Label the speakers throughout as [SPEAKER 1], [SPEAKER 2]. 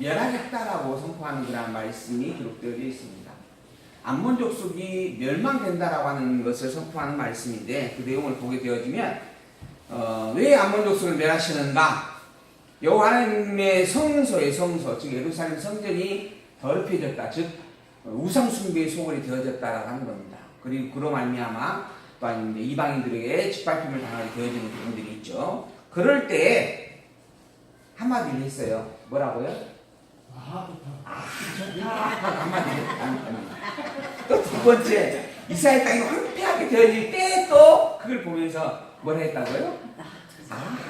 [SPEAKER 1] 멸하겠다라고 선포하는 그런 말씀이 기록되어 있습니다. 암몬 족속이 멸망된다라고 하는 것을 선포하는 말씀인데 그 내용을 보게 되어지면 왜 암몬 족속을 멸하시는가? 여호와 하나님의 성소의 성소, 즉 예루살렘 성전이 더럽혀졌다, 즉 우상 숭배의 소굴이 되어졌다라고 하는 겁니다. 그리고 그로 말미암아 또한 이방인들에게 짓밟힘을 당하게 되어지는 부분들이 있죠. 그럴 때 한마디를 했어요. 뭐라고요? 한마디를 또 두 번째, 이스라엘 땅이 황폐하게 되어질 때 또 그걸 보면서 뭐라 했다고요?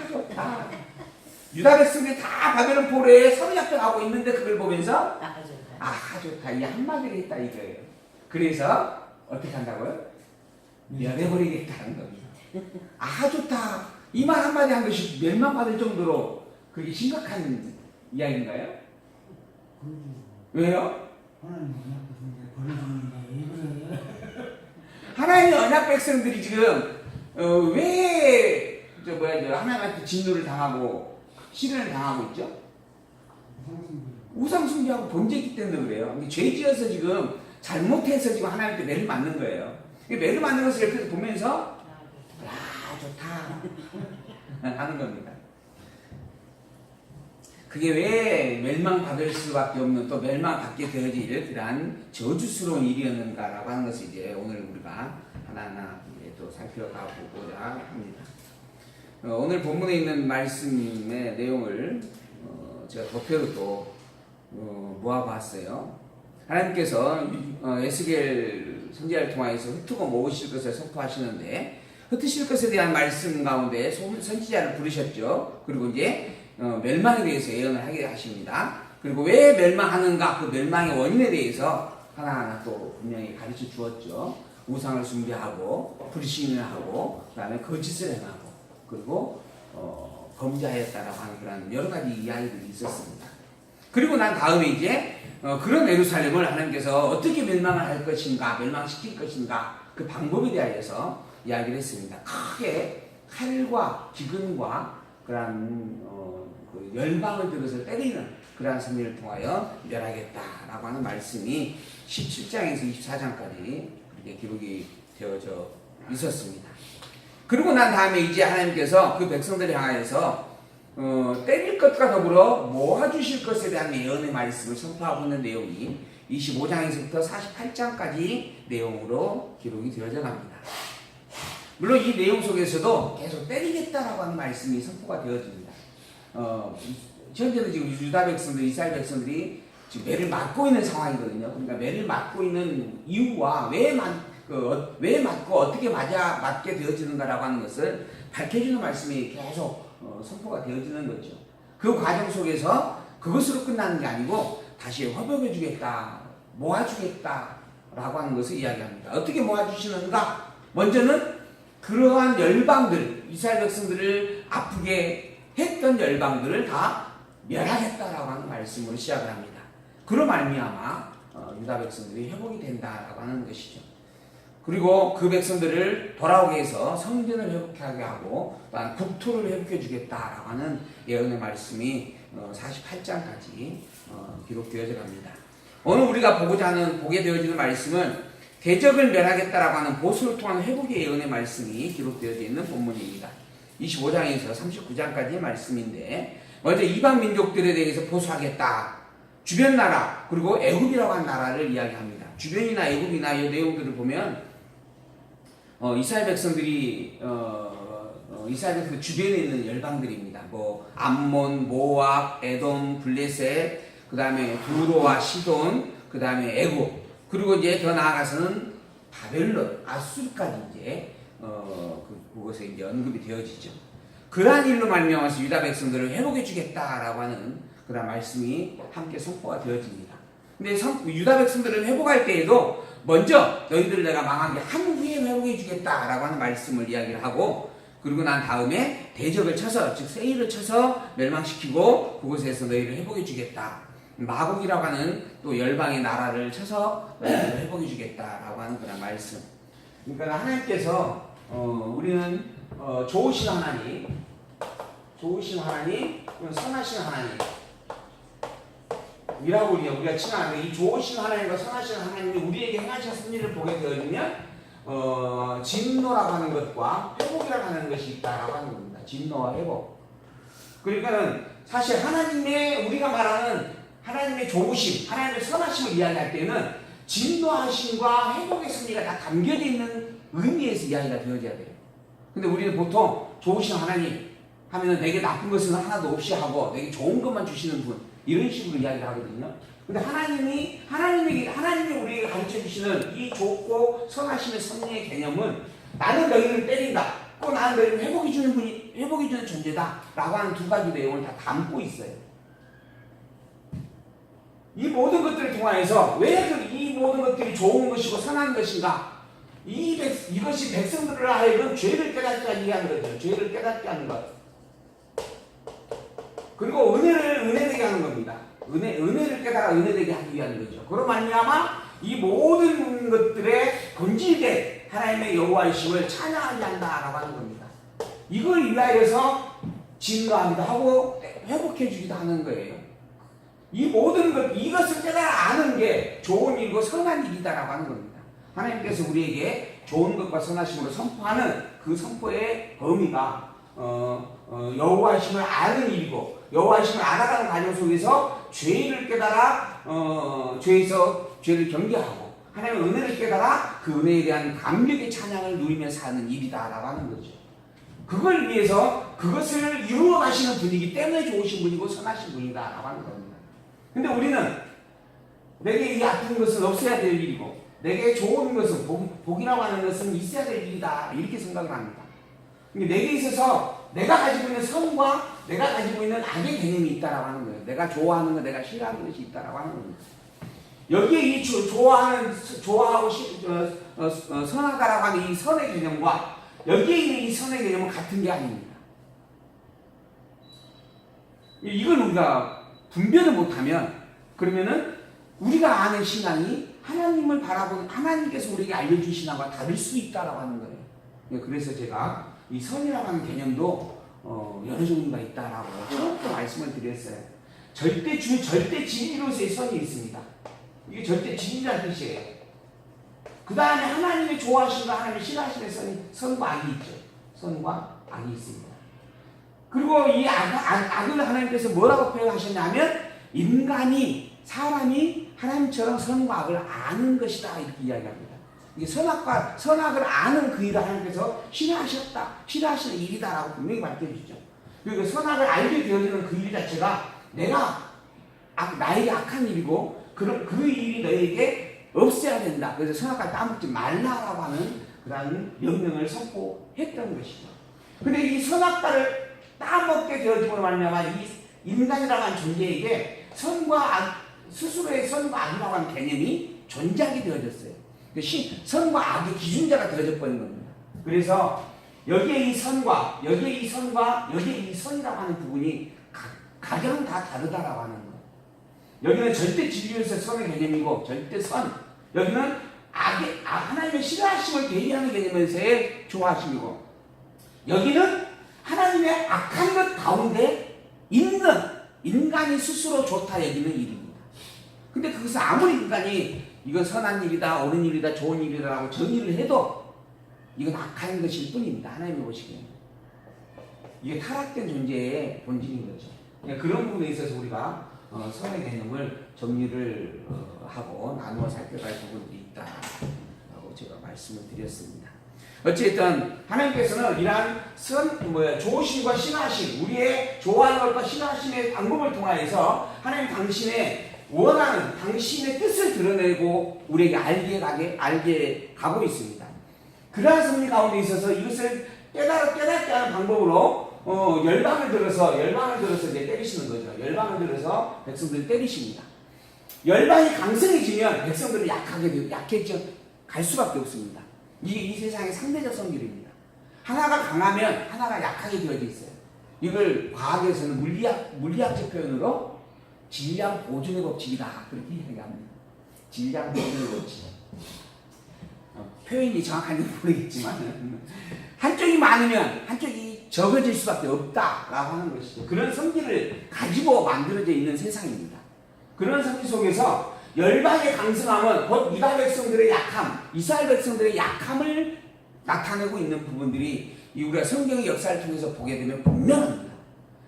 [SPEAKER 1] 좋다. 유다 백성들이 다 바벨론 포로에 사로잡혀가고 있는데 그걸 보면서 좋다. 이 한마디를 했다 이거예요. 그래서 어떻게 한다고요? 멸해버리겠다는 겁니다. 좋다. 이 말 한마디 한 것이 멸망받을 정도로 그게 심각한 이야기인가요? 왜요? 하나님의 언약 백성들이 지금 왜 하나님한테 진노를 당하고 시련을 당하고 있죠? 우상 숭배하고 범죄했기 때문에 그래요. 죄 지어서 지금 잘못해서 지금 하나님께 매를 맞는 거예요. 매를 맞는 것을 옆에서 보면서 좋다 하는 겁니다. 그게 왜 멸망받을 수밖에 없는, 또 멸망받게 되어질 그러한 저주스러운 일이었는가라고 하는 것을 이제 오늘 우리가 하나하나 또 살펴가 보고자 합니다. 오늘 본문에 있는 말씀의 내용을 제가 도표로 또 모아봤어요. 하나님께서 에스겔 선지자를 통하여서 흩트고 모으실 것을 선포하시는데, 흩으실 것에 대한 말씀 가운데 선지자를 부르셨죠. 그리고 이제 멸망에 대해서 예언을 하게 하십니다. 그리고 왜 멸망하는가, 그 멸망의 원인에 대해서 하나하나 또 분명히 가르쳐 주었죠. 우상을 숭배하고 불신을 하고 그 다음에 거짓을 행하고 그리고 범죄하였다라고 하는 그런 여러 가지 이야기들이 있었습니다. 그리고 난 다음에 이제 그런 예루살렘을 하나님께서 어떻게 멸망을 할 것인가, 멸망시킬 것인가, 그 방법에 대하여서 이야기를 했습니다. 크게 칼과 기근과 그런 그 열방을 들어서 때리는 그러한 섭리를 통하여 멸하겠다라고 하는 말씀이 17장에서 24장까지 그렇게 기록이 되어져 있었습니다. 그리고 난 다음에 이제 하나님께서 그 백성들을 향하여서 때릴 것과 더불어 모아주실 것에 대한 예언의 말씀을 선포하고 있는 내용이 25장에서부터 48장까지 내용으로 기록이 되어져 갑니다. 물론 이 내용 속에서도 계속 때리겠다라고 하는 말씀이 선포가 되어집니다. 현재는 지금 유다 백성들, 이스라엘 백성들이 지금 매를 맞고 있는 상황이거든요. 그러니까 매를 맞고 있는 이유와 왜 맞고 어떻게 맞게 되어지는가라고 하는 것을 밝혀주는 말씀이 계속 선포가 되어지는 거죠. 그 과정 속에서 그것으로 끝나는 게 아니고 다시 회복해주겠다, 모아주겠다라고 하는 것을 이야기합니다. 어떻게 모아주시는가? 먼저는 그러한 열방들, 이스라엘 백성들을 아프게 했던 열방들을 다 멸하겠다라고 하는 말씀으로 시작을 합니다. 그로 말미암아 유다 백성들이 회복이 된다라고 하는 것이죠. 그리고 그 백성들을 돌아오게 해서 성전을 회복하게 하고 또한 국토를 회복해 주겠다라고 하는 예언의 말씀이 48장까지 기록되어져 갑니다. 오늘 우리가 보게 되어지는 말씀은 대적을 멸하겠다라고 하는 보수를 통한 회복의 예언의 말씀이 기록되어져 있는 본문입니다. 25장에서 39장까지의 말씀인데, 먼저 이방 민족들에 대해서 보수하겠다. 주변 나라, 그리고 애굽이라고 하는 나라를 이야기합니다. 주변이나 애굽이나 이 내용들을 보면 이스라엘 백성들이 이스라엘 백성들 주변에 있는 열방들입니다. 암몬, 모압, 에돔, 블레셋, 그 다음에 두로와 시돈, 그 다음에 애굽, 그리고 이제 더 나아가서는 바벨론, 아수르까지 이제 그곳에 이제 언급이 되어지죠. 그러한 일로 말미암아서 유다 백성들을 회복해 주겠다라고 하는 그런 말씀이 함께 선포가 되어집니다. 근데 유다 백성들을 회복할 때에도 먼저 너희들 내가 망하게 한 후에 회복해 주겠다라고 하는 말씀을 이야기를 하고, 그리고 난 다음에 대적을 쳐서, 즉 세일을 쳐서 멸망시키고 그곳에서 너희를 회복해 주겠다. 마곡이라고 하는 또 열방의 나라를 쳐서 너희를 회복해 주겠다라고 하는 그런 말씀. 그러니까 하나님께서 우리는 좋으신 하나님, 선하신 하나님, 미라볼이 우리가 칭하는 이 좋으신 하나님과 선하신 하나님이 우리에게 행하신 일을 보게 되어지면 진노라고 하는 것과 회복이라고 하는 것이 있다라고 하는 겁니다. 진노와 회복. 그러니까는 사실 하나님의 우리가 말하는 하나님의 좋으심, 하나님의 선하심을 이야기할 때는 진노하심과 회복의 섭리가 다 담겨져 있는 의미에서 이야기가 되어져야 돼요. 근데 우리는 보통 좋으신 하나님 하면은 내게 나쁜 것은 하나도 없이 하고 내게 좋은 것만 주시는 분 이런 식으로 이야기를 하거든요. 근데 하나님이 우리에게 가르쳐 주시는 이 좋고 선하심의 섭리의 개념은 나는 너희를 때린다. 또 나는 너희를 회복해 주는 존재다. 라고 하는 두 가지 내용을 다 담고 있어요. 이 모든 것들을 통하여서 왜 이 모든 것들이 좋은 것이고 선한 것인가? 이것이 백성들을 하여금 죄를 깨닫게 하게 하는 거죠. 죄를 깨닫게 하는 것. 그리고 은혜되게 하는 겁니다. 은혜를 깨달아 은혜되게 하기 위한 거죠. 그로 말미암아 이 모든 것들에 본질된 하나님의 여호와이심을 찬양하게 한다라고 하는 겁니다. 이걸 위하여서 진노하기도 하고 회복해 주기도 하는 거예요. 이 모든 이것을 깨달아 아는 게 좋은 일이고 선한 일이다라고 하는 겁니다. 하나님께서 우리에게 좋은 것과 선하심으로 선포하는 그 선포의 범위가 여호와이심을 아는 일이고 여호와이심을 알아가는 과정 속에서 죄를 깨달아 죄에서 죄를 경계하고 하나님의 은혜를 깨달아 그 은혜에 대한 감격의 찬양을 누리며 사는 일이다라고 하는 거죠. 그걸 위해서 그것을 이루어 가시는 분이기 때문에 좋으신 분이고 선하신 분이다라고 하는 겁니다. 근데 우리는 내게 이 아픈 것은 없어야 될 일이고 내게 좋은 것은 복이라고 하는 것은 있어야 될 일이다 이렇게 생각을 합니다. 내게 있어서 내가 가지고 있는 선과 내가 가지고 있는 악의 개념이 있다라고 하는 거예요. 내가 좋아하는 것, 내가 싫어하는 것이 있다라고 하는 겁니다. 여기에 이 좋아하고 선하다라고 하는 이 선의 개념과 여기에 있는 이 선의 개념은 같은 게 아닙니다. 이걸 우리가 분별을 못하면 그러면은 우리가 아는 신앙이 하나님을 바라보는 하나님께서 우리에게 알려준 신앙과 다를 수 있다라고 하는 거예요. 그래서 제가 이 선이라고 하는 개념도 여러 종류가 있다라고 처음부터 말씀을 드렸어요. 절대 진리로서의 선이 있습니다. 이게 절대 진리라는 뜻이에요. 그 다음에 하나님의 좋아하심과 하나님의 싫어하심의 선과 악이 있죠. 선과 악이 있습니다. 그리고 이 악을 하나님께서 뭐라고 표현하셨냐면 사람이 하나님처럼 선과 악을 아는 것이다 이렇게 이야기합니다. 이게 선악을 아는 그 일을 하나님께서 싫어하시는 일이다라고 분명히 밝혀주죠. 그리고 선악을 알게 되어지는 그 일 자체가 나에게 악한 일이고 그 일이 너에게 없애야 된다. 그래서 선악과를 따먹지 말라라고 하는 그런 명령을 선포했던 것이죠. 근데 이 선악과를 따먹게 되어짐으로 말미암아 이 인간이라고 하는 존재에게 스스로의 선과 악이라고 하는 개념이 존재하게 되어졌어요. 선과 악의 기준자가 되어져 버린 겁니다. 그래서 여기에 이 선과 여기에 이 선이라고 하는 부분이 가장 다 다르다라고 하는 거예요. 여기는 절대 진리에서 선의 개념이고 절대 선. 여기는 하나님의 싫어하심을 대리하는 개념에서의 좋아하심이고 여기는 하나님의 악한 것 가운데 있는 인간이 스스로 좋다 여기는 일입니다. 근데 그것을 아무리 인간이 이건 선한 일이다, 옳은 일이다, 좋은 일이다라고 정의를 해도 이건 악한 것일 뿐입니다. 하나님이 보시기에는. 이게 타락된 존재의 본질인 거죠. 그러니까 그런 부분에 있어서 우리가 선의 개념을 정리를 하고 나누어 살펴갈 부분들이 있다라고 제가 말씀을 드렸습니다. 어쨌든 하나님께서는 이러한 좋으심과 신하심, 우리의 좋아하는 것과 신하심의 방법을 통하여서 하나님 당신의 원하는 당신의 뜻을 드러내고 우리에게 알게 가고 있습니다. 그러한 섭리 가운데 있어서 이것을 깨닫게 하는 방법으로 열방을 들어서 이제 때리시는 거죠. 열방을 들어서 백성들을 때리십니다. 열방이 강성해지면 백성들은 약해져 갈 수밖에 없습니다. 이게 이 세상의 상대적 성질입니다. 하나가 강하면 하나가 약하게 되어져 있어요. 이걸 과학에서는 물리학적 표현으로 질량 보존의 법칙이다 그렇게 이야기합니다. 질량 보존의 법칙. 표현이 정확한지 모르겠지만 한쪽이 많으면 한쪽이 적어질 수밖에 없다라고 하는 것이죠. 그런 성질을 가지고 만들어져 있는 세상입니다. 그런 상태 속에서 열방의 강성함은 곧 유다 백성들의 약함, 이스라엘 백성들의 약함을 나타내고 있는 부분들이 우리가 성경의 역사를 통해서 보게 되면 분명합니다.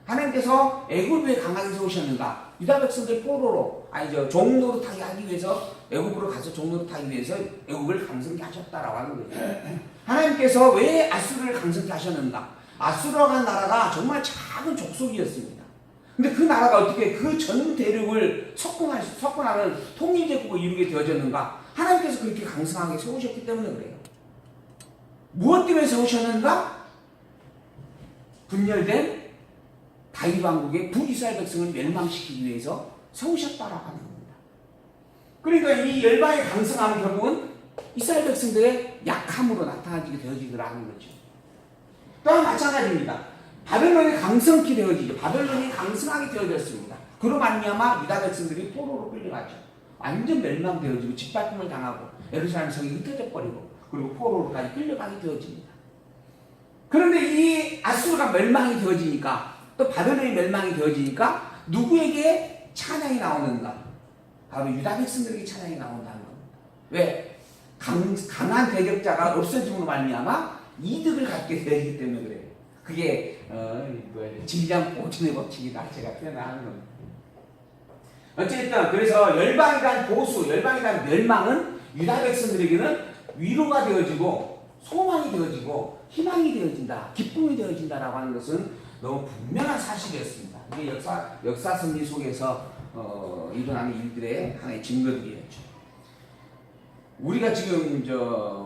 [SPEAKER 1] 하나님께서 애굽에 강하게 세우셨는가? 유다 백성들 포로로 종노릇하게 하기 위해서 애굽으로 가서 종노릇하기 위해서 애굽을 강성케 하셨다라고 하는 거죠. 하나님께서 왜 아수르를 강성케 하셨는가? 아수르라는 나라가 정말 작은 족속이었습니다. 근데 그 나라가 어떻게 그 전 대륙을 석권하는 통일제국을 이루게 되어졌는가? 하나님께서 그렇게 강성하게 세우셨기 때문에 그래요. 무엇 때문에 세우셨는가? 분열된 다윗 왕국의 북이스라엘 백성을 멸망시키기 위해서 세우셨다라고 하는 겁니다. 그러니까 이 열방의 강성함은 결국은 이스라엘 백성들의 약함으로 나타나게 되어지더라는 거죠. 또한 마찬가지입니다. 바벨론이 강성케 되어지죠. 바벨론이 강성하게 되어졌습니다. 그로 말미암아 유다 백성들이 포로로 끌려가죠. 완전 멸망되어지고 짓밟음을 당하고 예루살렘 성이 흩어져 버리고 그리고 포로로까지 끌려가게 되어집니다. 그런데 이 아수르가 멸망이 되어지니까 또 바벨론이 멸망이 되어지니까 누구에게 찬양이 나오는가? 바로 유다 백성들에게 찬양이 나온다는 겁니다. 왜? 강한 대적자가 없어짐으로 말미암아 이득을 갖게 되기 때문에 그래요. 그게 진리장 보존의 법칙이다 제가 표현하는 겁니다. 어쨌든 그래서 열방에 대한 보수, 열방에 대한 멸망은 유다 백성들에게는 위로가 되어지고 소망이 되어지고 희망이 되어진다, 기쁨이 되어진다라고 하는 것은 너무 분명한 사실이었습니다. 이게 역사 섭리 속에서 일어나는 일들의 하나의 증거들이었죠. 우리가 지금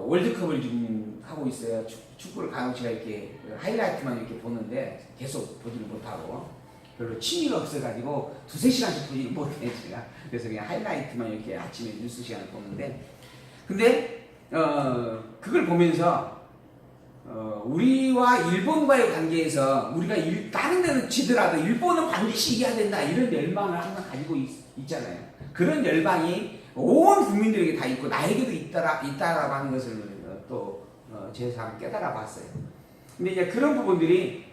[SPEAKER 1] 월드컵을 지금 하고 있어요. 축구를 간혹 제가 이렇게 하이라이트만 이렇게 보는데 계속 보지를 못하고 별로 취미가 없어가지고 2-3시간씩 보지를 못해요 제가. 그래서 그냥 하이라이트만 이렇게 아침에 뉴스 시간을 보는데 근데 그걸 보면서 우리와 일본과의 관계에서 우리가 다른 데는 지더라도 일본은 반드시 이겨야 된다 이런 열망을 항상 가지고 있잖아요. 그런 열망이 온 국민들에게 다 있고 나에게도 있다라고 하는 것을 또 제삼 깨달아 봤어요. 근데 이제 그런 부분들이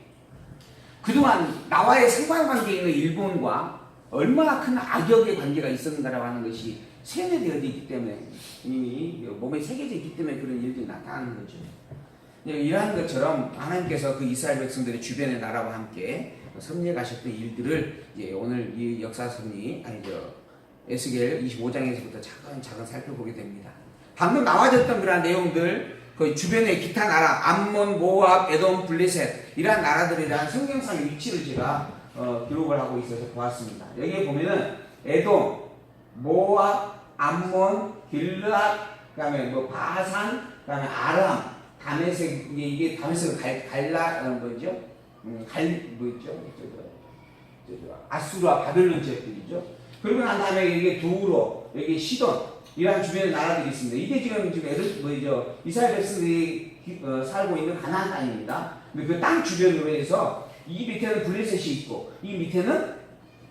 [SPEAKER 1] 그동안 나와의 상관관계에 있는 일본과 얼마나 큰 악역의 관계가 있었는가라고 하는 것이 세뇌되어 있기 때문에 이미 몸에 새겨져 있기 때문에 그런 일들이 나타나는 거죠. 이러한 것처럼 하나님께서 그 이스라엘 백성들의 주변의 나라와 함께 섭리해 가셨던 일들을 이제 오늘 이 역사 섭리 에스겔 25장에서부터 차근차근 살펴보게 됩니다. 방금 나와졌던 그러한 내용들, 그 주변의 기타 나라, 암몬, 모압, 에돔, 블레셋 이러한 나라들에 대한 성경상의 위치를 제가 기록을 하고 있어서 보았습니다. 여기에 보면은 에돔, 모압, 암몬, 길르앗, 그다음에 바산, 그다음에 아람, 다메섹 이게 다메섹은 아수르와 바벨론 지역들이죠. 그리고 난 다음에 이게 두로, 여기 시돈 이러한 주변의 나라들이 있습니다. 이게 지금 이스라엘 백성들이 살고 있는 가나안 땅입니다. 근데 그 땅 주변으로 해서 이 밑에는 블레셋이 있고 이 밑에는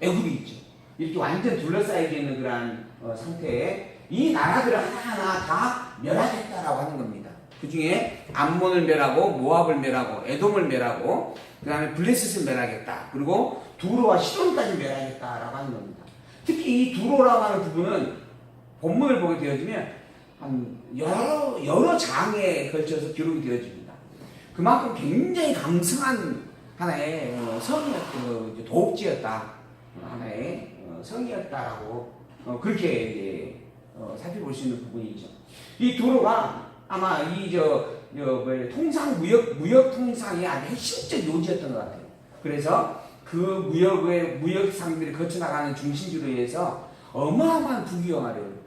[SPEAKER 1] 애굽이 있죠. 이렇게 완전 둘러싸여져 있는 그러한 상태에 이 나라들을 하나하나 다 멸하겠다라고 하는 겁니다. 그 중에 암몬을 멸하고 모압을 멸하고 에돔을 멸하고 그 다음에 블레셋을 멸하겠다. 그리고 두로와 시돈까지 멸하겠다라고 하는 겁니다. 특히 이 두로라고 하는 부분은 본문을 보게 되어지면 한 여러 장에 걸쳐서 기록이 되어집니다. 그만큼 굉장히 강성한 하나의 성이었고 도읍지였다. 하나의 성이었다라고 그렇게 이제 살펴볼 수 있는 부분이죠. 이 두로가 아마 무역 통상의 아주 핵심적 요지였던 것 같아요. 그래서 그 무역 상들이 거쳐나가는 중심지로 해서 어마어마한 부귀영화를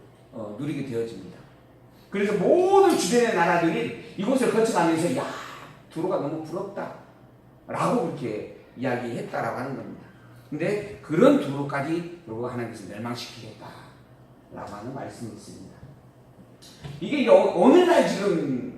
[SPEAKER 1] 누리게 되어집니다. 그래서 모든 주변의 나라들이 이곳을 거쳐가면서 야 두로가 너무 부럽다 라고 그렇게 이야기했다라고 하는 겁니다. 근데 그런 두로까지 결국 하나님께서 멸망시키겠다 라고 하는 말씀이 있습니다. 이게 오늘날 지금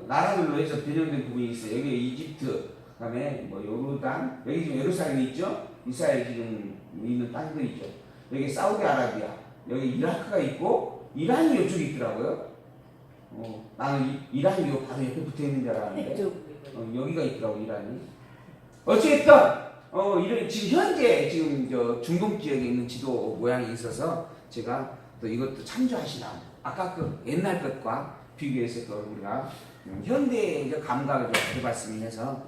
[SPEAKER 1] 나라들로 해서 변형된 부분이 있어요. 여기 이집트, 그다음에 요르단, 여기 지금 예루살렘이 있죠. 이스라엘 지금 있는 땅들 있죠. 여기 사우디아라비아, 여기 이라크가 있고 이란이 이쪽에 있더라고요. 나는 이란이 바로 옆에 붙어 있는 줄 알았는데 여기가 있더라고 이란이. 어쨌든 이런 지금 현재 지금 저 중동 지역에 있는 지도 모양이 있어서 제가 또 이것도 참조하시라. 아까 그 옛날 것과 비교해서 또 우리가 현대의 감각을 좀 가져봤으면 해서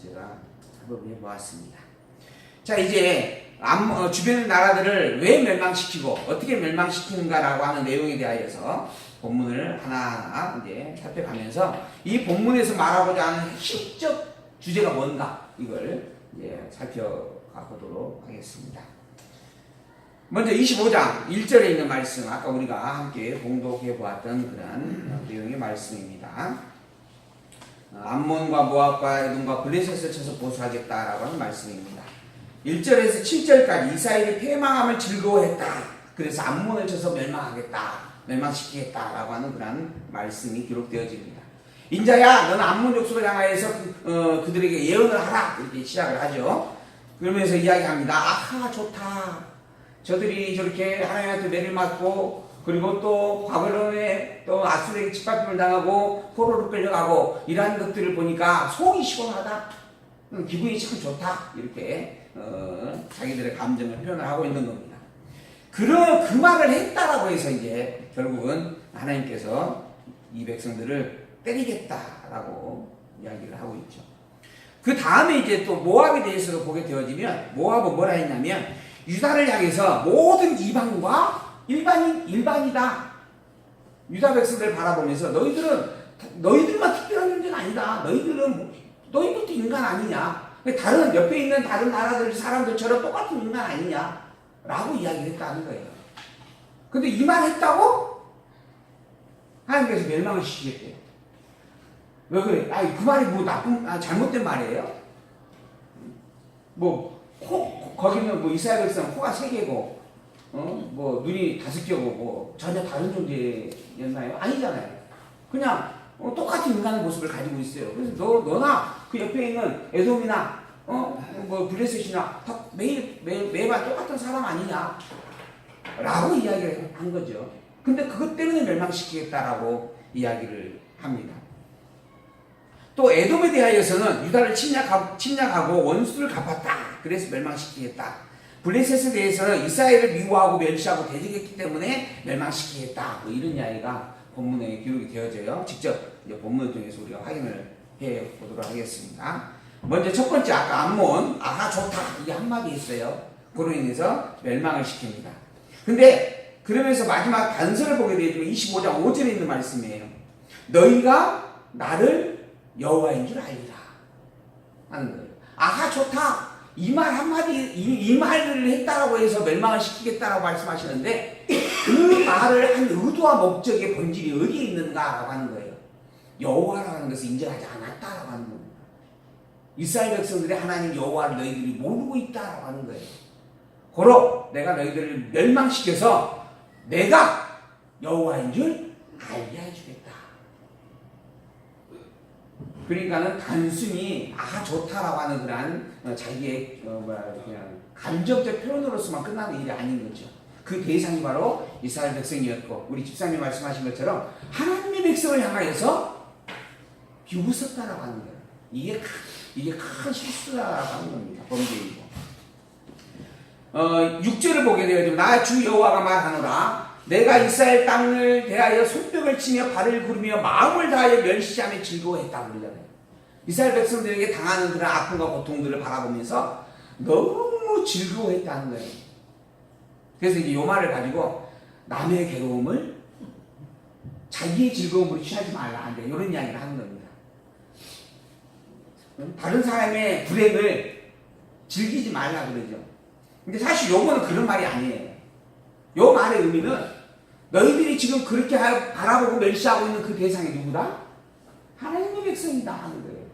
[SPEAKER 1] 제가 한번 해보았습니다. 자, 이제 주변 나라들을 왜 멸망시키고 어떻게 멸망시키는가라고 하는 내용에 대하여서 본문을 하나하나 이제 살펴가면서 이 본문에서 말하고자 하는 핵심적 주제가 뭔가 이걸 이제 살펴가 보도록 하겠습니다. 먼저 25장 1절에 있는 말씀, 아까 우리가 함께 봉독해 보았던 그런 내용의 말씀입니다. 암몬과 모압과 에돔과 블레셋을 쳐서 보수하겠다라고 하는 말씀입니다. 1절에서 7절까지 이스라엘이 패망함을 즐거워했다. 그래서 암몬을 쳐서 멸망시키겠다라고 하는 그런 말씀이 기록되어집니다. 인자야, 너는 암몬 족속을 향하여서 그들에게 예언을 하라. 이렇게 시작을 하죠. 그러면서 이야기합니다. 아하, 좋다. 저들이 저렇게 하나님한테 매를 맞고, 그리고 또 바벨론에 또 아수르에게 짓밟힘을 당하고 포로로 끌려가고 이러한 것들을 보니까 속이 시원하다. 기분이 참 좋다. 이렇게 자기들의 감정을 표현을 하고 있는 겁니다. 그 말을 했다라고 해서 이제 결국은 하나님께서 이 백성들을 때리겠다라고 이야기를 하고 있죠. 그 다음에 이제 또 모압에 대해서도 보게 되어지면 모압은 뭐라 했냐면 유다를 향해서 모든 이방과 일반이다. 유다 백성들을 바라보면서 너희들만 특별한 존재가 아니다. 너희들도 인간 아니냐. 다른 옆에 있는 다른 나라들 사람들처럼 똑같은 인간 아니냐. 라고 이야기를 했다는 거예요. 근데 이 말 했다고 하나님께서 멸망을 시키겠대요. 왜 그래? 그 말이 뭐 잘못된 말이에요? 거기는 뭐 이스라엘 백성 코가 3개고, 뭐 눈이 5개고, 전혀 다른 존재였나요? 아니잖아요. 그냥 똑같은 인간의 모습을 가지고 있어요. 그래서 너나 그 옆에 있는 에돔이나 뭐 블레셋이나 다 매번 똑같은 사람 아니냐? 라고 이야기를 한 거죠. 근데 그것 때문에 멸망시키겠다라고 이야기를 합니다. 또 에돔에 대하여서는 유다를 침략하고 원수를 갚았다. 그래서 멸망시키겠다. 블레셋에 대해서는 이스라엘을 미워하고 멸시하고 대적했기 때문에 멸망시키겠다. 뭐 이런 이야기가 본문에 기록이 되어져요. 직접 이제 본문을 통해서 우리가 확인을 해 보도록 하겠습니다. 먼저 첫 번째 아까 암몬 아하 좋다 이게 한마디 있어요. 그로 인해서 멸망을 시킵니다. 근데 그러면서 마지막 단서를 보게 되면 25장 5절에 있는 말씀이에요. 너희가 나를 여호와인 줄 알리라 하는 거예요. 아하 좋다 이 말 한마디 이 말을 했다라고 해서 멸망을 시키겠다라고 말씀하시는데 그 말을 한 의도와 목적의 본질이 어디에 있는가라고 하는 거예요. 여호와라는 것을 인정하지 않았다라고 하는 겁니다. 이스라엘 백성들의 하나님 여호와를 너희들이 모르고 있다라고 하는 거예요. 고로 내가 너희들을 멸망시켜서 내가 여호와인 줄 알게 해주겠다. 그러니까는 단순히 좋다라고 하는 그런 자기의 그냥 감정적 표현으로서만 끝나는 일이 아닌 거죠. 그 대상이 바로 이스라엘 백성이었고 우리 집사님 말씀하신 것처럼 하나님의 백성을 향하여서 비웃었다라고 하는 거예요. 이게 큰 실수라고 하는 겁니다. 범죄이고. 6절을 보게 되어지면 나 주 여호와가 말하노라 내가 이스라엘 땅을 대하여 손뼉을 치며 발을 구르며 마음을 다하여 멸시하며 즐거워했다고 그러잖아요. 이스라엘 백성들에게 당하는 그런 아픔과 고통들을 바라보면서 너무 즐거워했다는 거예요. 그래서 이제 이 말을 가지고 남의 괴로움을 자기의 즐거움으로 취하지 말라 이런 이야기를 하는 겁니다. 다른 사람의 불행을 즐기지 말라 그러죠. 근데 사실 요거는 그런 말이 아니에요. 요 말의 의미는 너희들이 지금 그렇게 바라보고 멸시하고 있는 그 대상이 누구다? 하나님의 백성이다 하는 거예요.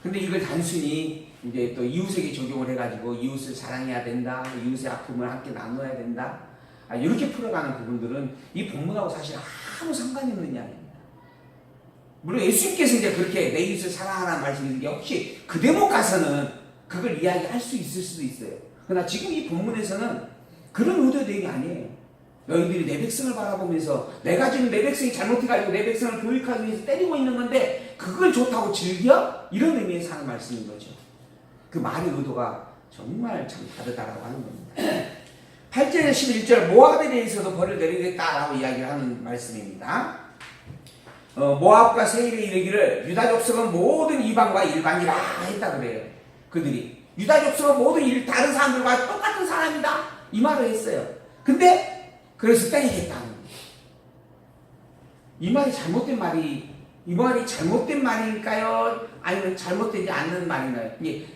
[SPEAKER 1] 근데 이걸 단순히 이제 또 이웃에게 적용을 해가지고 이웃을 사랑해야 된다, 이웃의 아픔을 함께 나눠야 된다, 이렇게 풀어가는 부분들은 이 본문하고 사실 아무 상관이 없는 이야기입니다. 물론 예수님께서 이제 그렇게 내 이웃을 사랑하라는 말씀이 게 혹시 그 대목 가서는 그걸 이야기할 수 있을 수도 있어요. 그러나 지금 이 본문에서는 그런 의도의 내용이 아니에요. 너희들이 내 백성을 바라보면서 내가 지금 내 백성이 잘못해가지고 내 백성을 교육하기 위해서 때리고 있는 건데 그걸 좋다고 즐겨? 이런 의미에서 하는 말씀인 거죠. 그 말의 의도가 정말 참 다르다라고 하는 겁니다. 8절 11절 모압에 대해서도 벌을 내리겠다라고 이야기를 하는 말씀입니다. 모압과 세일에 이르기를 유다 족속은 모든 이방과 일반이라 했다 그래요. 그들이 유다 족속은 모든 다른 사람들과 똑같은 사람이다 이 말을 했어요. 근데 그래서 때리겠다는 거예요. 이 말이 잘못된 말일까요? 아니면 잘못되지 않는 말인가요? 이게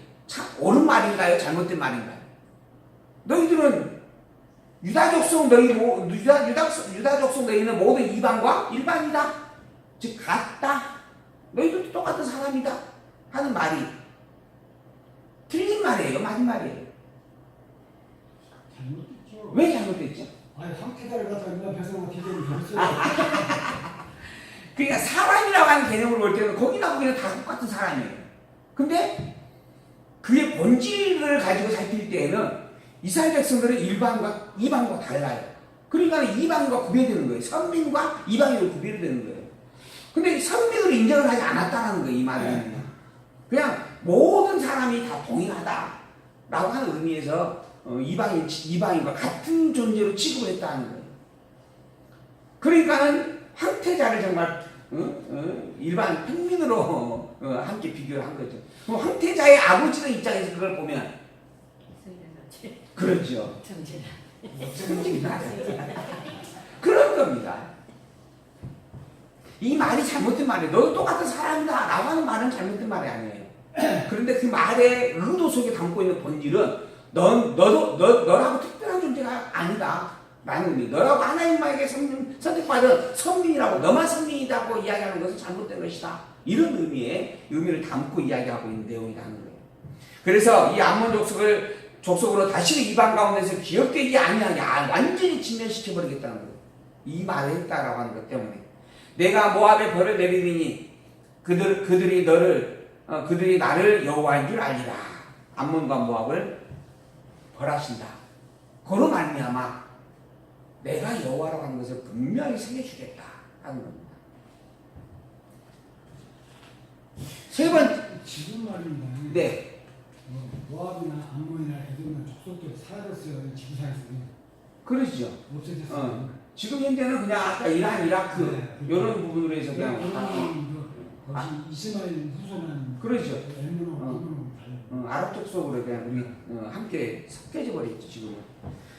[SPEAKER 1] 옳은 말인가요? 잘못된 말인가요? 너희들은 유다 족속 너희는 모든 이방과 일반이다. 즉 같다. 너희들도 똑같은 사람이다. 하는 말이 틀린 말이에요? 맞은 말이에요?
[SPEAKER 2] 잘못됐죠.
[SPEAKER 1] 왜 잘못됐죠?
[SPEAKER 2] 아니 황태자를 갖다가 누가 배설하고 기대를 했어요.
[SPEAKER 1] 그러니까 사람이라고 하는 개념을 볼 때는 거기나 거기나 다 똑같은 사람이에요. 근데 그의 본질을 가지고 살필 때에는 이스라엘 백성들은 일반과 이방과 달라요. 그러니까 이방과 구별되는 거예요. 선민과 이방인으로 구별되는 거예요. 근데 선민으로 인정을 하지 않았다는 거예요. 이 말은 그냥 모든 사람이 다 동일하다라고 하는 의미에서 이방인과 같은 존재로 취급을 했다는 거예요. 그러니까는 황태자를 정말 일반 평민으로 함께 비교를 한 거죠. 그럼 황태자의 아버지의 입장에서 그걸 보면 그렇죠. 정진아. 그런 겁니다. 이 말이 잘못된 말이에요. 너도 똑같은 사람이다 라고 하는 말은 잘못된 말이 아니에요. 그런데 그 말의 의도 속에 담고 있는 본질은 너라고 특별한 존재가 아니다 라는 의미. 너라고 하나님에게 선택받은 선민이라고 너만 선민이라고 이야기하는 것은 잘못된 것이다. 이런 의미를 담고 이야기하고 있는 내용이라는 거예요. 그래서 이 암몬 족속으로 다시는 이방 가운데서 기억되지 아니하게 완전히 진멸시켜버리겠다는 거예요. 이 말을 했다라고 하는 것 때문에 내가 모압에 벌을 내리니 그들이 나를 여호와인 줄 알리라. 암몬과 모압을 벌하신다. 그로 말미암아 내가 여호와라고 하는 것을 분명히 새겨주겠다 하는 겁니다. 세 번째
[SPEAKER 2] 지금 말입니다.
[SPEAKER 1] 네.
[SPEAKER 2] 모압이나 암몬이나 에돔이나 족속들이 사라졌어요. 지구상에서는.
[SPEAKER 1] 그러죠.
[SPEAKER 2] 없어졌어요.
[SPEAKER 1] 지금 현재는 그냥 아까 이란, 이라크
[SPEAKER 2] 네,
[SPEAKER 1] 이런 부분으로 해서 그냥
[SPEAKER 2] 거기 이스마엘 후손한
[SPEAKER 1] 그러죠. 아랍
[SPEAKER 2] 달라요.
[SPEAKER 1] 족속으로 그냥 우리 함께 섞여져 버렸죠 지금은.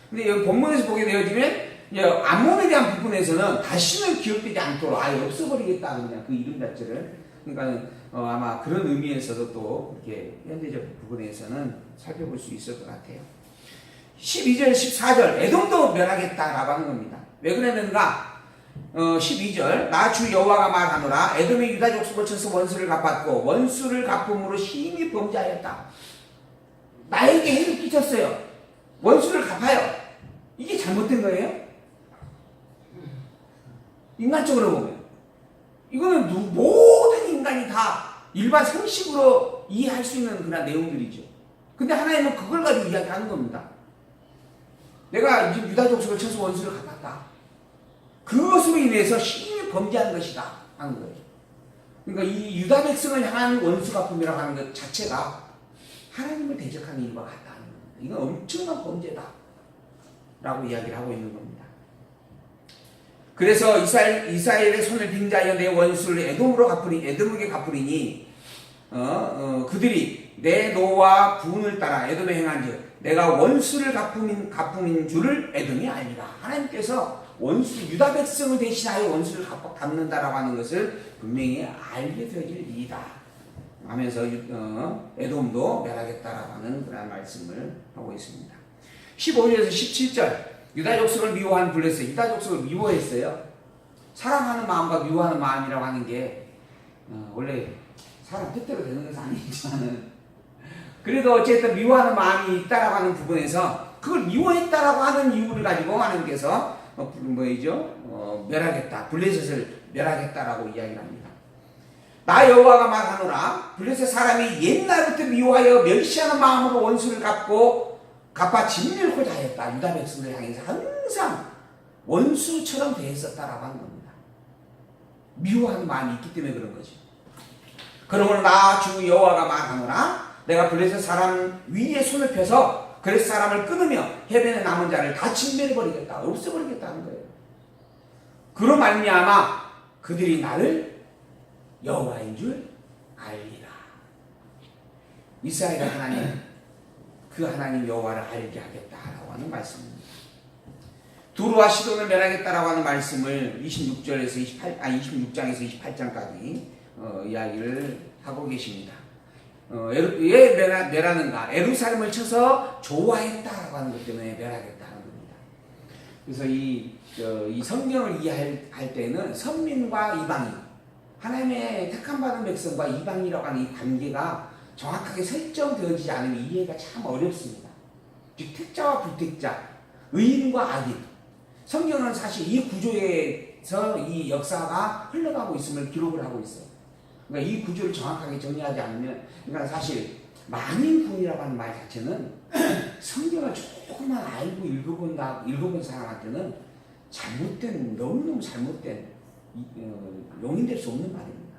[SPEAKER 1] 근데 여기 본문에서 보게 되어지면 암몬에 대한 부분에서는 다시는 기억되지 않도록 아예 없애버리겠다 그냥 그 이름 자체를. 그러니까 아마 그런 의미에서도 또 이렇게 현대적 부분에서는 살펴볼 수 있을 것 같아요. 12절, 14절 에돔도 멸하겠다라고 하는 겁니다. 왜 그랬는가? 12절 나 주 여호와가 말하노라 에돔의 유다 족속을 쳐서 원수를 갚았고 원수를 갚음으로 심히 범죄하였다. 나에게 해를 끼쳤어요. 원수를 갚아요. 이게 잘못된 거예요? 인간적으로 보면 이거는 모든 인간이 다 일반 상식으로 이해할 수 있는 그런 내용들이죠. 근데 하나님은 그걸 가지고 이야기하는 겁니다. 내가 유다 족속을 쳐서 원수를 갚았다. 그것으로 인해서 심히 범죄한 것이다 하는 거예요. 그러니까 이 유다 백성을 향한 원수 갚음이라고 하는 것 자체가 하나님을 대적하는 일과 같다는 겁니다. 이건 엄청난 범죄다 라고 이야기를 하고 있는 겁니다. 그래서 이스라엘의 손을 빙자하여 내 원수를 에돔에게 갚으리니 그들이 내 노와 분을 따라 에돔에 행한즉 내가 원수를 갚음인 줄을 에돔이 알리라. 하나님께서 유다 백성을 대신하여 원수를 갚는다라고 하는 것을 분명히 알게 되어질 일이다 하면서 에돔도 멸하겠다라고 하는 그런 말씀을 하고 있습니다. 15절에서 17절 유다 족속을 미워한 블레셋, 유다 족속을 미워했어요. 사랑하는 마음과 미워하는 마음이라고 하는 게 원래 사람 뜻대로 되는 것은 아니지만은 그래도 어쨌든 미워하는 마음이 있다라고 하는 부분에서 그걸 미워했다라고 하는 이유를 가지고 하나님께서 멸하겠다, 블레셋을 멸하겠다라고 이야기를 합니다. 나 여호와가 말하노라 블레셋 사람이 옛날부터 미워하여 멸시하는 마음으로 원수를 갚아 진멸하고자 하였다. 유다 백성을 향해서 항상 원수처럼 대했었다라고 하는 겁니다. 미워하는 마음이 있기 때문에 그런 거죠. 그러므로 나 주 여호와가 말하노라 내가 블레셋 사람 위에 손을 펴서 그레스 사람을 끊으며 해변에 남은 자를 다 침멸해버리겠다. 없애버리겠다는 거예요. 그로 말미암아 그들이 나를 여호와인 줄 알리라. 이스라엘 하나님, 그 하나님 여호와를 알게 하겠다라고 하는 말씀입니다. 두루와 시돈을 멸하겠다라고 하는 말씀을 26장에서 28장까지 이야기를 하고 계십니다. 왜 멸하는가? 예루살렘을 쳐서 좋아했다라고 하는 것 때문에 멸하겠다는 겁니다. 그래서 이 성경을 이해할 때는 선민과 이방인, 하나님의 택함받은 백성과 이방인이라고 하는 이 관계가 정확하게 설정되어지지 않으면 이해가 참 어렵습니다. 즉 택자와 불택자, 의인과 악인. 성경은 사실 이 구조에서 이 역사가 흘러가고 있음을 기록을 하고 있어요. 그러니까 이 구조를 정확하게 정리하지 않으면, 그러니까 사실 만인군이라고 하는 말 자체는 성경을 조금만 알고 읽어본 사람한테는 너무너무 잘못된 용인될 수 없는 말입니다.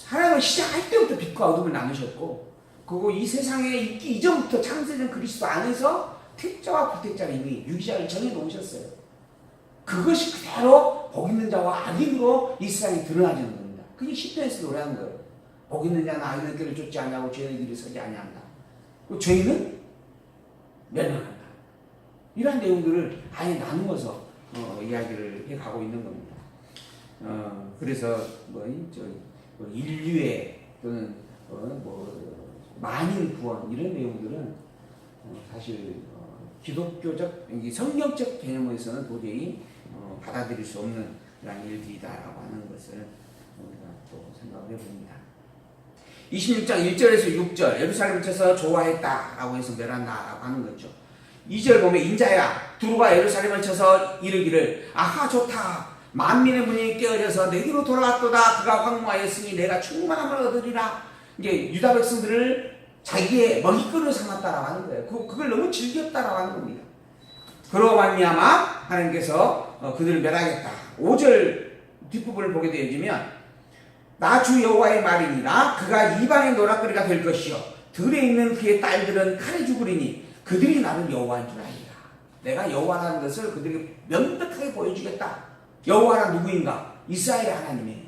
[SPEAKER 1] 하나님은 시작할 때부터 빛과 어둠을 나누셨고, 그리고 이 세상에 있기 이전부터 창세전 그리스도 안에서 택자와 불택자를 이미 유기자를 정해놓으셨어요. 그것이 그대로 복 있는 자와 악인으로 이 세상에 드러나지는 겁니다. 그게 시편에서 노래하는 거예요. 복 있는 자는 악인의 길을 쫓지 아니하고 죄의 길을 서지 아니한다. 죄인은 멸망한다. 이러한 내용들을 아예 나누어서 이야기를 해가고 있는 겁니다. 그래서 인류의 또는 만인 구원 이런 내용들은 사실 기독교적, 성경적 개념에서는 도저히 받아들일 수 없는 그런 일들이다라고 하는 것을 우리가 또 생각을 해봅니다. 26장 1절에서 6절 예루살렘을 쳐서 좋아했다라고 해서 멸한다라고 하는 거죠. 2절 보면 인자야 두루가 예루살렘을 쳐서 이르기를 아하 좋다 만민의 문이 깨어져서 내게로 돌아왔도다. 그가 황무하였으니 내가 충만함을 얻으리라. 이게 유다 백성들을 자기의 먹잇감으로 삼았다라고 하는 거예요. 그걸 너무 즐겼다라고 하는 겁니다. 그러고 말미암아 하나님께서 그들을 멸하겠다. 5절 뒷부분을 보게 되어지면 나 주 여호와의 말이니라. 그가 이방의 노략거리가 될 것이요 들에 있는 그의 딸들은 칼에 죽으리니 그들이 나는 여호와인 줄 알리라. 내가 여호와라는 것을 그들에게 명백하게 보여주겠다. 여호와란 누구인가? 이스라엘의 하나님이에요.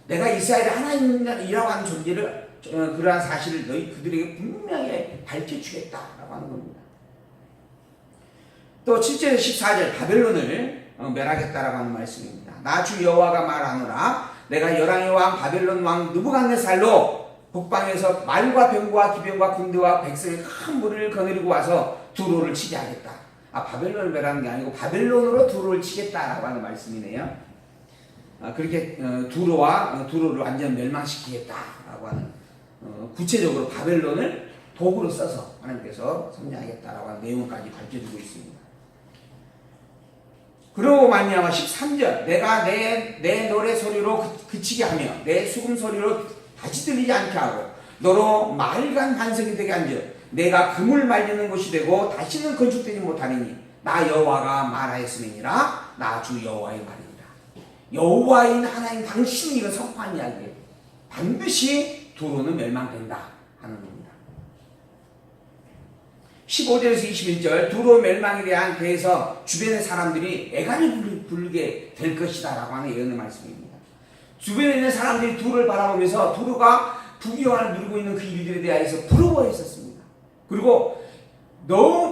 [SPEAKER 1] 내가 이스라엘의 하나님이라고 하는 존재를, 그러한 사실을 그들에게 분명히 밝혀주겠다라고 하는 겁니다. 또 7절에서 14절 바벨론을 멸하겠다라고 하는 말씀입니다. 나 주 여호와가 말하노라. 내가 열왕의 왕 바벨론 왕 느부갓네살로 북방에서 말과 병과 기병과 군대와 백성의 큰 무리를 거느리고 와서 두로를 치게 하겠다. 바벨론을 멸하는 게 아니고 바벨론으로 두로를 치겠다라고 하는 말씀이네요. 그렇게 두로를 완전 멸망시키겠다라고 하는, 구체적으로 바벨론을 도구로 써서 하나님께서 섭리하겠다라고 하는 내용까지 밝혀주고 있습니다. 그러고 말미암아 13절 내가 내 노래 소리로 그치게 하며 내 수금 소리로 다시 들리지 않게 하고 너로 맑은 반석이 되게 한즉 내가 그물 말리는 곳이 되고 다시는 건축되지 못하리니 나 여호와가 말하였음이니라. 나 주 여호와의 말이니라. 여호와인 하나님 당신이 이거 선포한 이야기예요. 반드시 두로는 멸망된다 하는 겁니다. 15절에서 21절 두로 멸망에 대해서 주변의 사람들이 애간을 부르게 될 것이다 라고 하는 예언의 말씀입니다. 주변에 있는 사람들이 두로를 바라보면서 두로가 부귀영화를 누리고 있는 그 일들에 대해서 부러워했었습니다. 그리고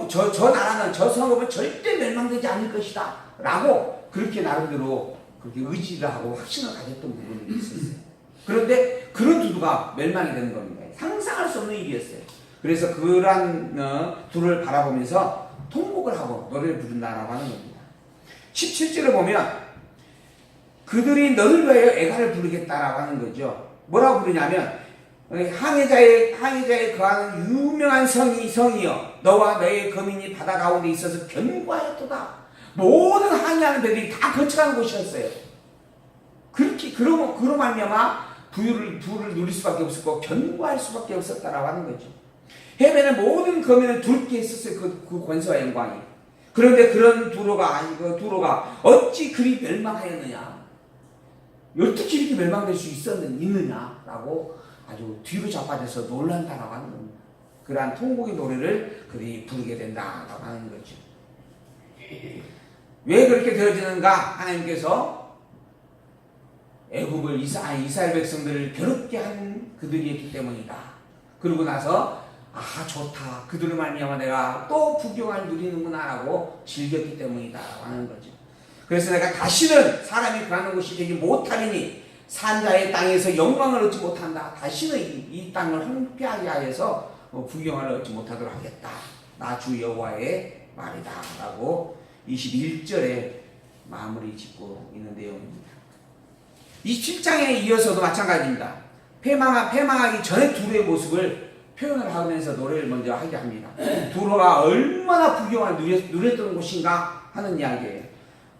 [SPEAKER 1] 저 나라는 저 성읍은 절대 멸망되지 않을 것이다 라고 그렇게 나름대로 그렇게 의지를 하고 확신을 가졌던 부분이 있었어요. 그런데 그런 두루가 멸망이 되는 겁니다. 상상할 수 없는 일이었어요. 그래서 그러한 두루를 바라보면서 통곡을 하고 노래를 부른다라고 하는 겁니다. 17절을 보면 그들이 너를 위하여 애가를 부르겠다라고 하는 거죠. 뭐라고 부르냐면 항해자의 거하는 유명한 성이여 너와 너의 거민이 바다 가운데 있어서 견고하였도다. 모든 항해하는 배들이 다 거쳐가는 곳이었어요. 그로 말미암아 부를 누릴 수밖에 없었고 견고할 수밖에 없었다라고 하는 거죠. 해변의 모든 거민을 둘게 했었어요. 그 권세와 영광이. 그런데 그런 두로가 어찌 그리 멸망하였느냐? 어떻게 이렇게 멸망될 수 있느냐라고 아주 뒤로 자빠져서 놀란다라고 하는 겁니다. 그러한 통곡의 노래를 그들이 부르게 된다라고 하는 거죠. 왜 그렇게 되어지는가? 하나님께서 애굽을 이스라엘 백성들을 괴롭게 한 그들이었기 때문이다. 그러고 나서 아 좋다. 그들을 말미암아 내가 또 부경을 누리는구나라고 즐겼기 때문이다라고 하는 거죠. 그래서 내가 다시는 사람이 거하는 곳이 되지 못하리니 산자의 땅에서 영광을 얻지 못한다. 다시는 이 땅을 황폐하게 하여서 부경을 얻지 못하도록 하겠다. 나 주 여호와의 말이다 라고 21절에 마무리 짓고 있는 내용입니다. 27장에 이어서도 마찬가지입니다. 패망하기 전에 두루의 모습을 표현을 하면서 노래를 먼저 하게 합니다. 두루가 얼마나 부경을 누렸던 곳인가 하는 이야기예요.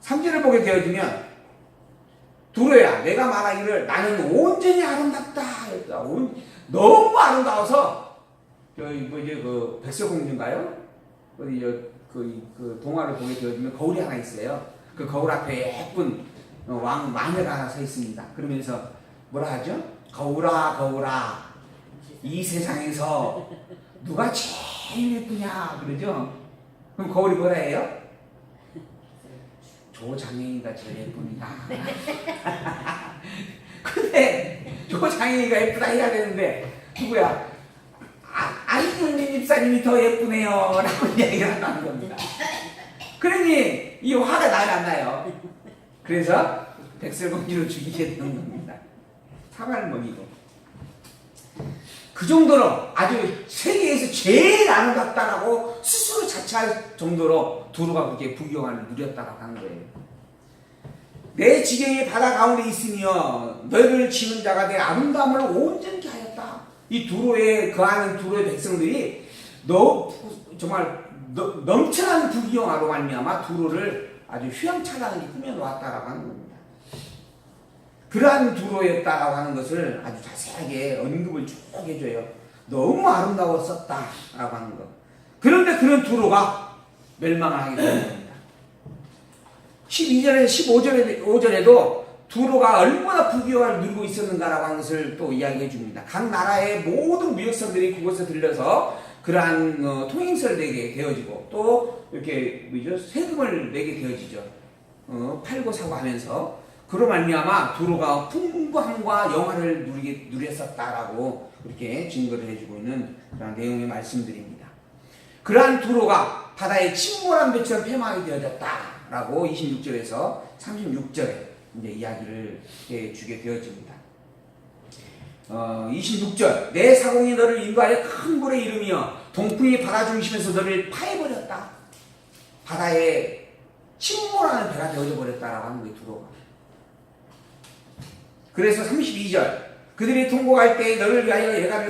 [SPEAKER 1] 3절을 보게 되어지면 두루야 내가 말하기를 나는 온전히 아름답다 했다. 너무 아름다워서 그 백설공주인가요? 어디 그 동화를 보게 되어지면 거울이 하나 있어요. 그 거울 앞에 예쁜 마녀가 하나 서 있습니다. 그러면서 뭐라 하죠? 거울아 거울아 이 세상에서 누가 제일 예쁘냐 그러죠? 그럼 거울이 뭐라 해요? 조장애인가 제일 예쁩니다. 근데 조장애인가 예쁘다 해야 되는데 누구야? 안준님 집사님이 더 예쁘네요 라고 이야기가 나는 겁니다. 그러니 이 화가 나요 안 나요? 그래서 백설공주를 죽이게 되는 겁니다. 사과를 먹이고 그 정도로 아주 세계에서 제일 아름답다라고 스스로 자처할 정도로 두루가 그렇게 부경을 누렸다라고 하는 거예요. 내 지경이 바다 가운데 있으며 너희를 치는 자가 내 아름다움을 온전히 하였다. 이 두루에 거하는 두루의 백성들이 정말 넘쳐난 부경으로 말미암아 두루를 아주 휘황찬란하게 꾸며놓았다라고 하는 겁니다. 그러한 두루였다라고 하는 것을 아주 자세하게 언급을 쭉 해줘요. 너무 아름다웠었다라고 하는 것. 그런데 그런 두루가 멸망을 하게 되는 겁니다. 12절에 15절에도 두루가 얼마나 부귀영화를 누리고 있었는가라고 하는 것을 또 이야기해 줍니다. 각 나라의 모든 무역선들이 그곳에 들려서 그러한 통행세를 내게 되어지고 또 이렇게 세금을 내게 되어지죠. 팔고 사고 하면서 그로 말미암아 두루가 풍부함과 영화를 누렸었다라고 그렇게 증거를 해주고 있는 그런 내용의 말씀들입니다. 그러한 두루가 바다에 침몰한 배처럼 패망하게 되어졌다라고 26절에서 36절에 이제 이야기를 해주게 되어집니다. 26절 내 사공이 너를 인도하여 큰 물에 이르며 동풍이 바다 중심에서 너를 파해버렸다. 바다에 침몰하는 배가 되어져 버렸다라고 하는 거예요. 두루가. 그래서 32절 그들이 통곡할 때 너를 위하여 예가를